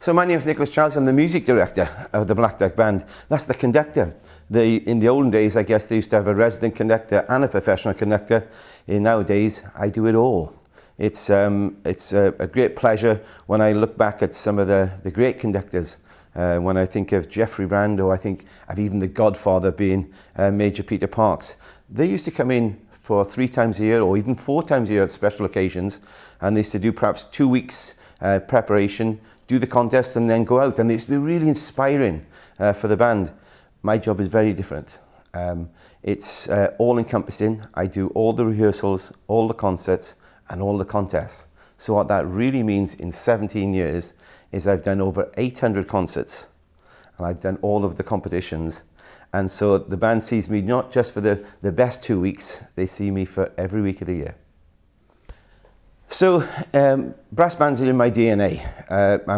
So my name is Nicholas Charles. I'm the music director of the Black Dyke Band. That's the conductor. In the olden days, I guess they used to have a resident conductor and a professional conductor. Nowadays, I do it all. It's a great pleasure when I look back at some of the great conductors. When I think of Jeffrey Brand, or I think of even the Godfather being Major Peter Parks. They used to come in for 3 times a year or even 4 times a year at special occasions, and they used to do perhaps 2 weeks preparation, do the contest and then go out, and it used to be really inspiring for the band. My job is very different. It's all-encompassing. I do all the rehearsals, all the concerts and all the contests. So what that really means in 17 years is I've done over 800 concerts and I've done all of the competitions. And so the band sees me not just for the best 2 weeks, they see me for every week of the year. So brass bands are in my DNA.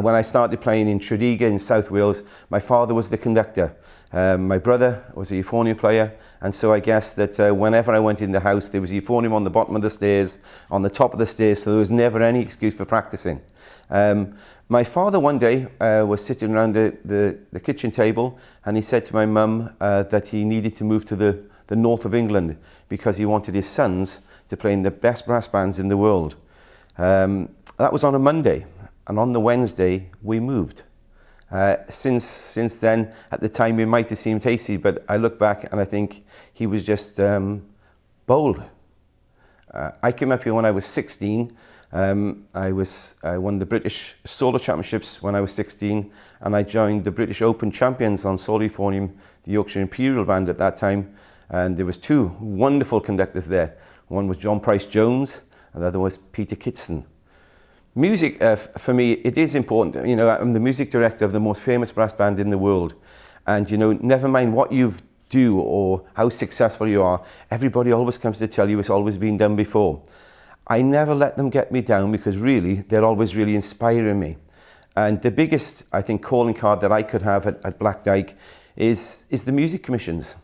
When I started playing in Tredegar in South Wales, my father was the conductor. My brother was a euphonium player, and so I guess that whenever I went in the house, there was euphonium on the bottom of the stairs, on the top of the stairs, so there was never any excuse for practicing. My father one day was sitting around the kitchen table, and he said to my mum that he needed to move to the north of England because he wanted his sons to play in the best brass bands in the world. That was on a Monday, and on the Wednesday we moved. Since then, at the time it might have seemed hasty, but I look back and I think he was just bold. I came up here when I was 16. I won the British Solo Championships when I was 16, and I joined the British Open Champions on solo euphonium, the Yorkshire Imperial Band at that time, and there was 2 wonderful conductors there. One was John Price-Jones, and the other was Peter Kitson. Music, for me, it is important. You know, I'm the music director of the most famous brass band in the world, and you know, never mind what you do or how successful you are, everybody always comes to tell you it's always been done before. I never let them get me down because really, they're always really inspiring me. And the biggest, I think, calling card that I could have at Black Dyke is the music commissions.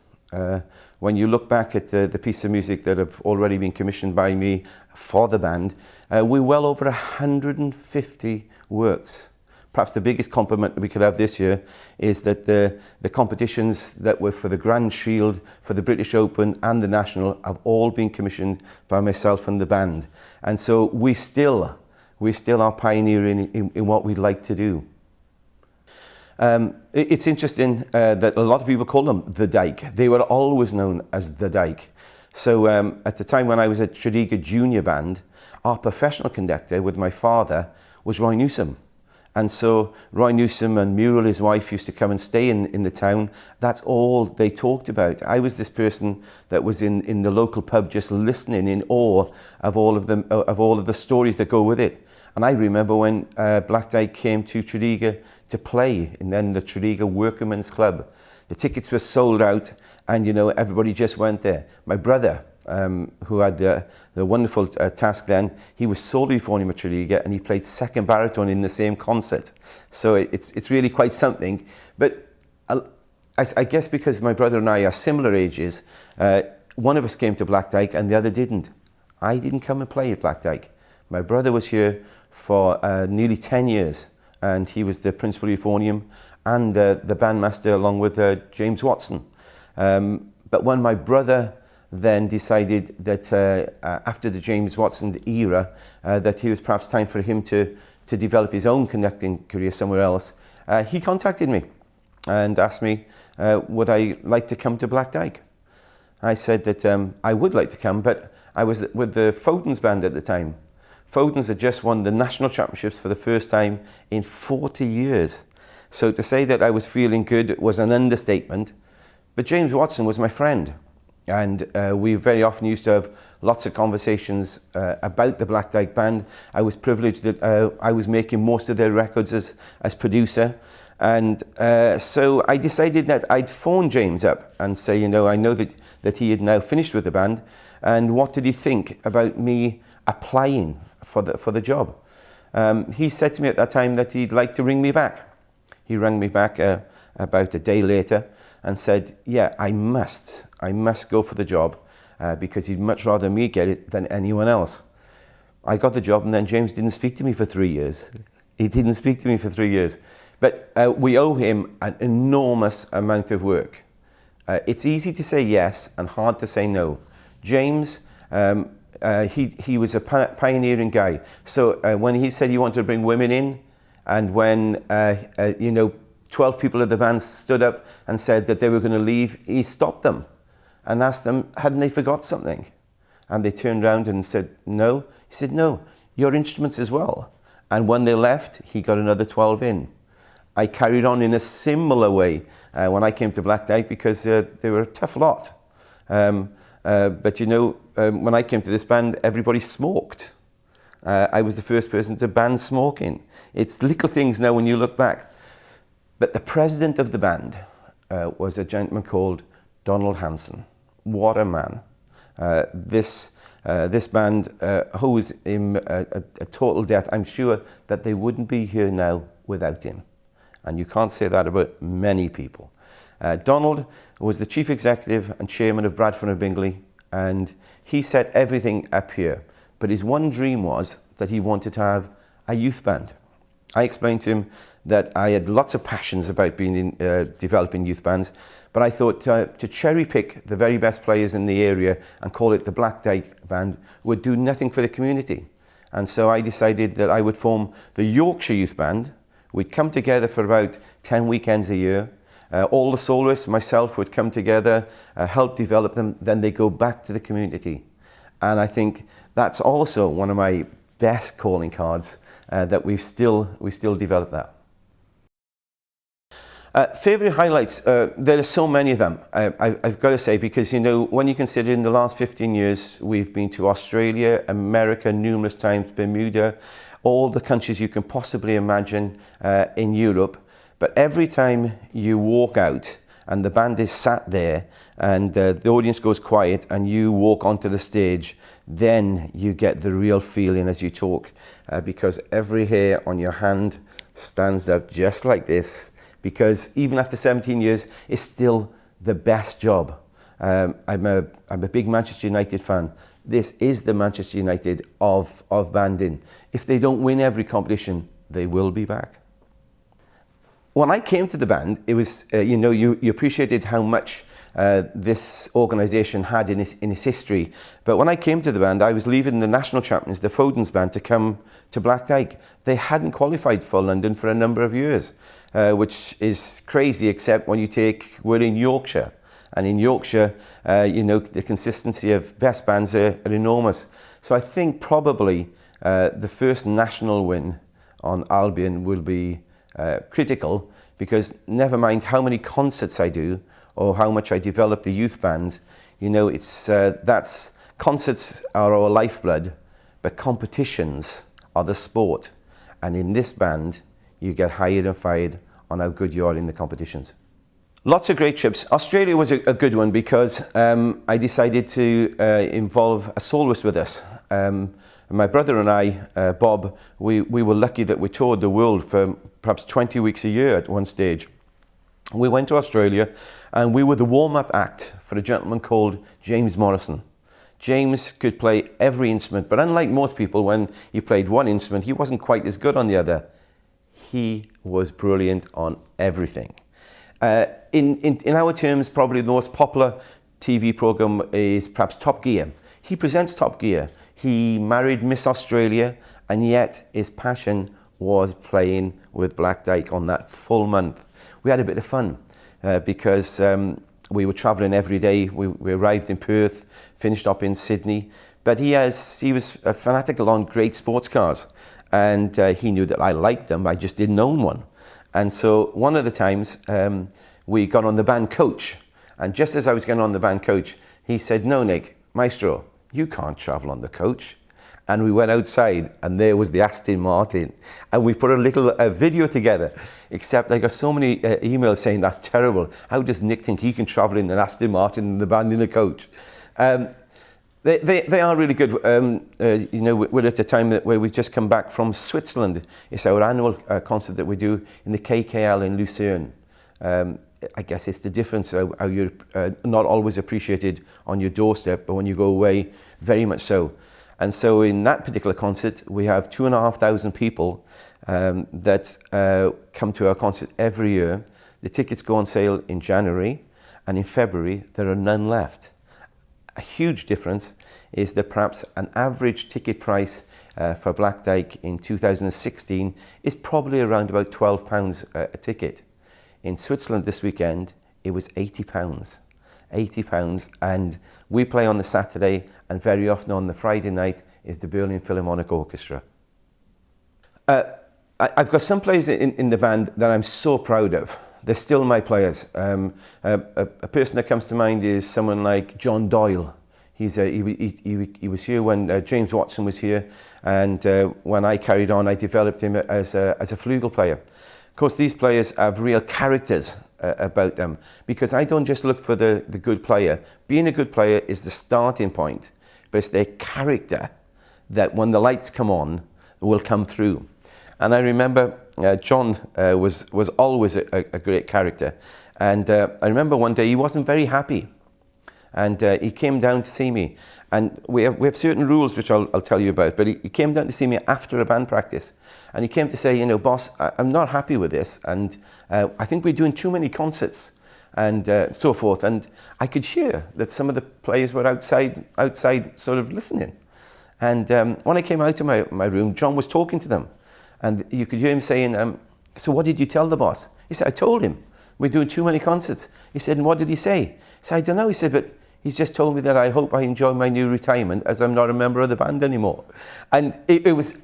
When you look back at the piece of music that have already been commissioned by me for the band, we're well over 150 works. Perhaps the biggest compliment that we could have this year is that the competitions that were for the Grand Shield, for the British Open and the National have all been commissioned by myself and the band. And so we still are pioneering in what we'd like to do. It's interesting that a lot of people call them the Dyke. They were always known as the Dyke. So at the time when I was at Tredegar Junior Band, our professional conductor with my father was Roy Newsom. And so Roy Newsom and Muriel, his wife, used to come and stay in the town. That's all they talked about. I was this person that was in the local pub just listening in awe of all of the stories that go with it. And I remember when Black Dyke came to Tredegar to play, and then the Tredegar Workmen's Club. The tickets were sold out, and you know, everybody just went there. My brother, who had the wonderful task then, he was solo euphonium at Tredegar, and he played second baritone in the same concert. So it's really quite something. But I guess because my brother and I are similar ages, one of us came to Black Dyke and the other didn't. I didn't come and play at Black Dyke. My brother was here for nearly 10 years, and he was the principal euphonium and the bandmaster along with James Watson. But when my brother then decided that after the James Watson era, that it was perhaps time for him to develop his own conducting career somewhere else, he contacted me and asked me, would I like to come to Black Dyke? I said that I would like to come, but I was with the Foden's band at the time. Foden's had just won the national championships for the first time in 40 years. So to say that I was feeling good was an understatement. But James Watson was my friend. And we very often used to have lots of conversations about the Black Dyke Band. I was privileged that I was making most of their records as producer. And so I decided that I'd phone James up and say, you know, I know that he had now finished with the band. And what did he think about me applying for the job? He said to me at that time that he'd like to ring me back. He rang me back about a day later and said, yeah, I must go for the job because he'd much rather me get it than anyone else. I got the job, and then James didn't speak to me for 3 years. He didn't speak to me for 3 years. But we owe him an enormous amount of work. It's easy to say yes and hard to say no. James, he was a pioneering guy. So when he said he wanted to bring women in, and when 12 people of the band stood up and said that they were going to leave, he stopped them and asked them, hadn't they forgot something? And they turned around and said, no. He said, no, your instruments as well. And when they left, he got another 12 in. I carried on in a similar way when I came to Black Dyke, because they were a tough lot. But when I came to this band, everybody smoked. I was the first person to ban smoking. It's little things now when you look back. But the president of the band was a gentleman called Donald Hanson. What a man. This band owes him a total debt. I'm sure that they wouldn't be here now without him. And you can't say that about many people. Donald was the chief executive and chairman of Bradford and Bingley, and he set everything up here. But his one dream was that he wanted to have a youth band. I explained to him that I had lots of passions about developing youth bands, but I thought to cherry pick the very best players in the area and call it the Black Dyke Band would do nothing for the community. And so I decided that I would form the Yorkshire Youth Band. We'd come together for about 10 weekends a year. All the soloists, myself, would come together, help develop them, then they go back to the community. And I think that's also one of my best calling cards, that we still develop that. Favourite highlights, there are so many of them, I've got to say, because when you consider in the last 15 years we've been to Australia, America numerous times, Bermuda, all the countries you can possibly imagine in Europe. But every time you walk out and the band is sat there and the audience goes quiet and you walk onto the stage, then you get the real feeling as you talk, because every hair on your hand stands up just like this, because even after 17 years, it's still the best job. I'm a big Manchester United fan. This is the Manchester United of banding. If they don't win every competition, they will be back. When I came to the band, it was, you appreciated how much this organisation had in its history. But when I came to the band, I was leaving the national champions, the Foden's band, to come to Black Dyke. They hadn't qualified for London for a number of years, which is crazy, except when we're in Yorkshire. And in Yorkshire, the consistency of best bands are enormous. So I think probably the first national win on Albion will be critical, because never mind how many concerts I do or how much I develop the youth band, concerts are our lifeblood, but competitions are the sport. And in this band, you get hired and fired on how good you are in the competitions. Lots of great trips. Australia was a good one, because I decided to involve a soloist with us. My brother and I, Bob, we were lucky that we toured the world for perhaps 20 weeks a year at one stage. We went to Australia and we were the warm-up act for a gentleman called James Morrison. James could play every instrument, but unlike most people, when he played one instrument, he wasn't quite as good on the other. He was brilliant on everything. In our terms, probably the most popular TV program is perhaps Top Gear. He presents Top Gear. He married Miss Australia, and yet his passion was playing with Black Dyke on that full month. We had a bit of fun because we were travelling every day. We arrived in Perth, finished up in Sydney, but he was fanatical on great sports cars, and he knew that I liked them. I just didn't own one. And so one of the times we got on the band coach, and just as I was getting on the band coach, he said, "No, Nick, Maestro, you can't travel on the coach." And we went outside and there was the Aston Martin, and we put a little video together, except I got so many emails saying that's terrible. How does Nick think he can travel in an Aston Martin and the band in a coach? They are really good. We're at a time where we've just come back from Switzerland. It's our annual concert that we do in the KKL in Lucerne. I guess it's the difference how you're not always appreciated on your doorstep, but when you go away, very much so. And so in that particular concert, we have 2,500 people, that come to our concert every year. The tickets go on sale in January, and in February there are none left. A huge difference is that perhaps an average ticket price for Black Dyke in 2016 is probably around about £12 a ticket. In Switzerland this weekend, it was £80. £80, and we play on the Saturday, and very often on the Friday night is the Berlin Philharmonic Orchestra. I've got some players in the band that I'm so proud of. They're still my players. A person that comes to mind is someone like John Doyle. He was here when James Watson was here, and when I carried on, I developed him as a flugel player. Of course, these players have real characters about them, because I don't just look for the good player. Being a good player is the starting point, but it's their character that when the lights come on will come through. And I remember John was always a great character, and I remember one day he wasn't very happy, and he came down to see me, and we have certain rules which I'll tell you about, but he came down to see me after a band practice, and he came to say, you know, boss, I'm not happy with this, and I think we're doing too many concerts, and so forth. And I could hear that some of the players were outside sort of listening, and when I came out of my room, John was talking to them. And you could hear him saying, so what did you tell the boss? He said, I told him, we're doing too many concerts. He said, and what did he say? He said, I don't know. He said, but he's just told me that I hope I enjoy my new retirement as I'm not a member of the band anymore. And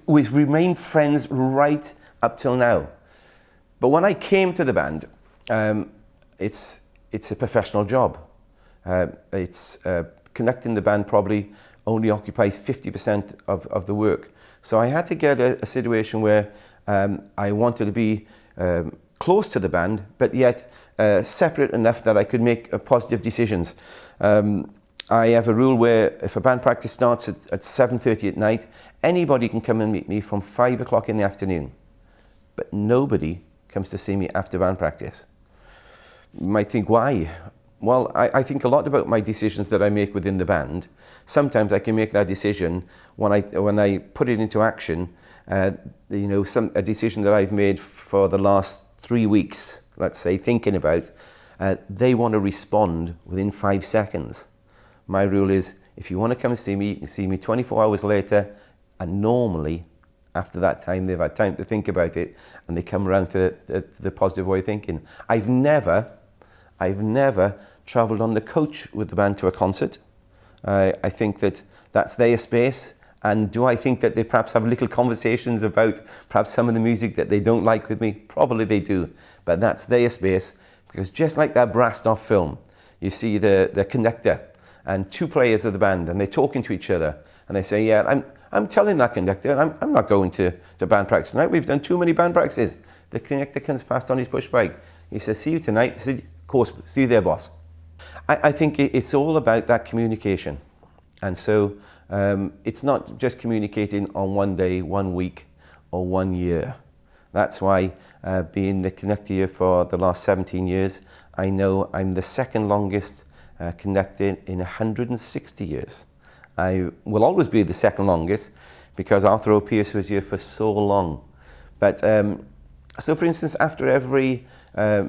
we've remained friends right up till now. But when I came to the band, it's a professional job. Connecting the band probably only occupies 50% of the work. So I had to get a situation where I wanted to be close to the band, but yet separate enough that I could make positive decisions. I have a rule where if a band practice starts at 7:30 at night, anybody can come and meet me from 5 o'clock in the afternoon, but nobody comes to see me after band practice. You might think, why? Well, I think a lot about my decisions that I make within the band. Sometimes I can make that decision when I put it into action. You know, a decision that I've made for the last 3 weeks, let's say, thinking about, they want to respond within 5 seconds. My rule is, if you want to come and see me, you can see me 24 hours later, and normally, after that time, they've had time to think about it, and they come around to the positive way of thinking. I've never travelled on the coach with the band to a concert. I think that's their space. And do I think that they perhaps have little conversations about perhaps some of the music that they don't like with me? Probably they do, but that's their space. Because just like that Brassed-off film, you see the conductor and 2 players of the band, and they're talking to each other, and they say, yeah, I'm telling that conductor, I'm not going to band practice tonight. We've done too many band practices. The conductor comes past on his push bike. He says, see you tonight. I said, of course, see you there, boss. I think it's all about that communication. And so it's not just communicating on one day, 1 week, or 1 year. That's why being the conductor here for the last 17 years, I know I'm the second longest conductor in 160 years. I will always be the second longest because Arthur O'Pearce was here for so long. But so for instance, after every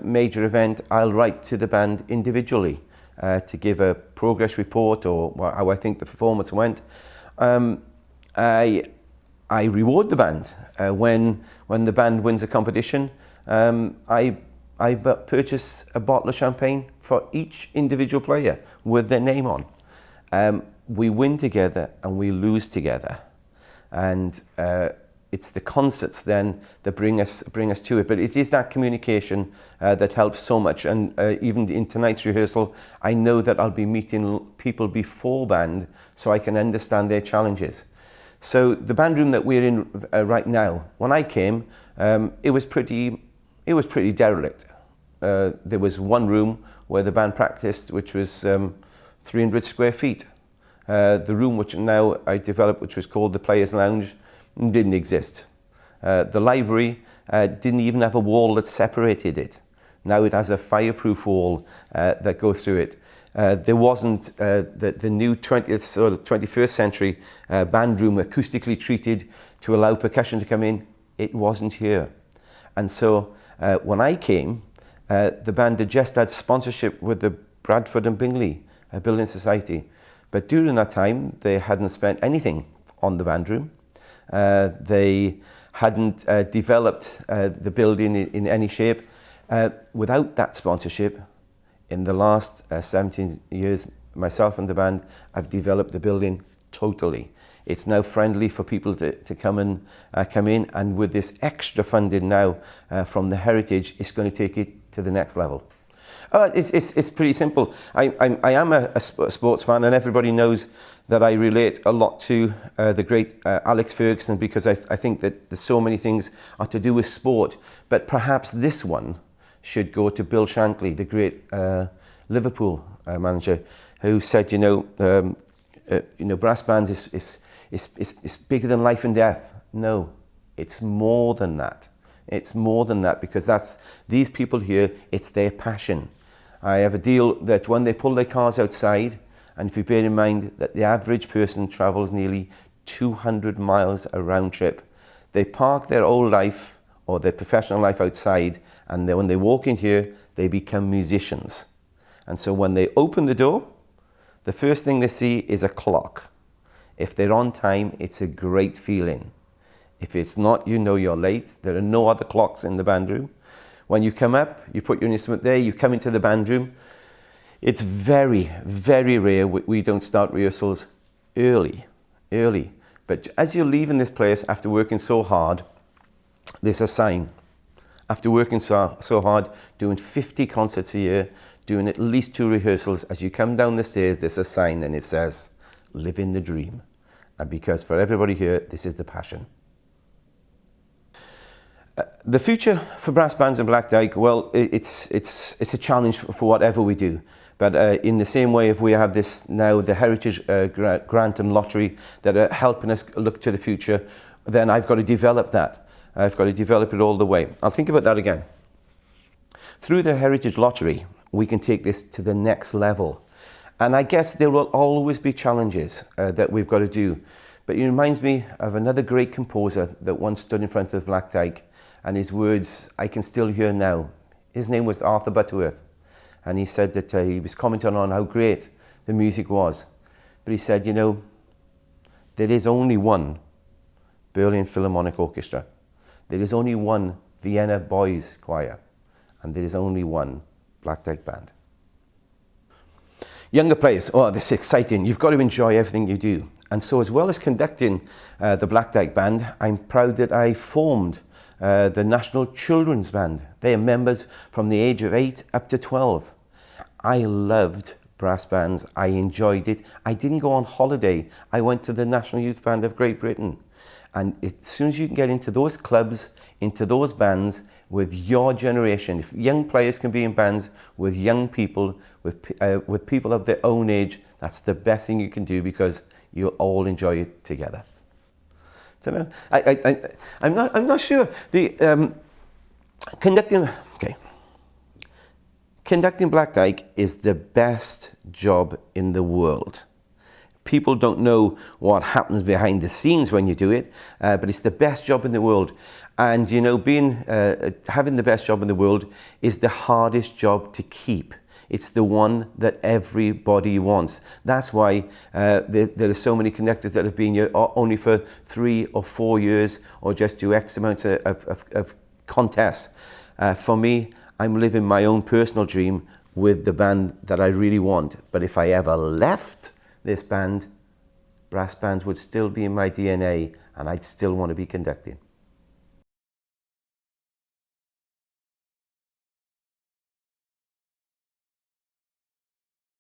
major event, I'll write to the band individually to give a progress report or how I think the performance went. I reward the band when the band wins a competition. I purchase a bottle of champagne for each individual player with their name on. We win together and we lose together, and it's the concerts then that bring us to it. But it is that communication that helps so much. And even in tonight's rehearsal, I know that I'll be meeting people before band so I can understand their challenges. So the band room that we're in right now, when I came, it was pretty derelict. There was one room where the band practiced, which was 300 square feet. The room which now I developed, which was called the Players' Lounge, didn't exist. The library didn't even have a wall that separated it. Now it has a fireproof wall that goes through it. There wasn't the new 21st century band room acoustically treated to allow percussion to come in. It wasn't here. And so when I came, the band had just had sponsorship with the Bradford and Bingley Building Society. But during that time, they hadn't spent anything on the band room. They hadn't developed the building in any shape. Without that sponsorship, in the last 17 years, myself and the band have developed the building totally. It's now friendly for people to come in, and with this extra funding now from the Heritage, it's going to take it to the next level. It's pretty simple. I am a sports fan, and everybody knows that I relate a lot to the great Alex Ferguson, because I think that there's so many things are to do with sport. But perhaps this one should go to Bill Shankly, the great Liverpool manager, who said, brass bands is bigger than life and death. No, it's more than that. It's more than that, because these people here, it's their passion. I have a deal that when they pull their cars outside, and if you bear in mind that the average person travels nearly 200 miles a round trip, they park their old life or their professional life outside, and then when they walk in here, they become musicians. And so when they open the door, the first thing they see is a clock. If they're on time, it's a great feeling. If it's not, you know you're late. There are no other clocks in the band room. When you come up, you put your instrument there, you come into the band room. It's very, very rare we don't start rehearsals early. But as you're leaving this place after working so hard, there's a sign. After working so hard, doing 50 concerts a year, doing at least 2 rehearsals, as you come down the stairs, there's a sign and it says, "Living the dream." And because for everybody here, this is the passion. The future for brass bands in Black Dyke, well, it's a challenge for whatever we do. But in the same way, if we have this now, the Heritage Grant and Lottery that are helping us look to the future, then I've got to develop that. I've got to develop it all the way. I'll think about that again. Through the Heritage Lottery, we can take this to the next level. And I guess there will always be challenges that we've got to do. But it reminds me of another great composer that once stood in front of Black Dyke, and his words I can still hear now. His name was Arthur Butterworth. And he said that he was commenting on how great the music was. But he said, there is only one Berlin Philharmonic Orchestra. There is only one Vienna Boys Choir. And there is only one Black Dyke Band. Younger players, this is exciting. You've got to enjoy everything you do. And so as well as conducting the Black Dyke Band, I'm proud that I formed the National Children's Band. They are members from the age of 8 up to 12. I loved brass bands. I enjoyed it. I didn't go on holiday. I went to the National Youth Band of Great Britain. And as soon as you can get into those clubs, into those bands with your generation, if young players can be in bands with young people, with people of their own age, that's the best thing you can do, because you'll all enjoy it together. So I'm not sure. Conducting Black Dyke is the best job in the world. People don't know what happens behind the scenes when you do it, but it's the best job in the world. And having the best job in the world is the hardest job to keep. It's the one that everybody wants. That's why there are so many conductors that have been here only for 3 or 4 years, or just do X amount of contests. For me, I'm living my own personal dream with the band that I really want. But if I ever left this band, brass bands would still be in my DNA, and I'd still want to be conducting.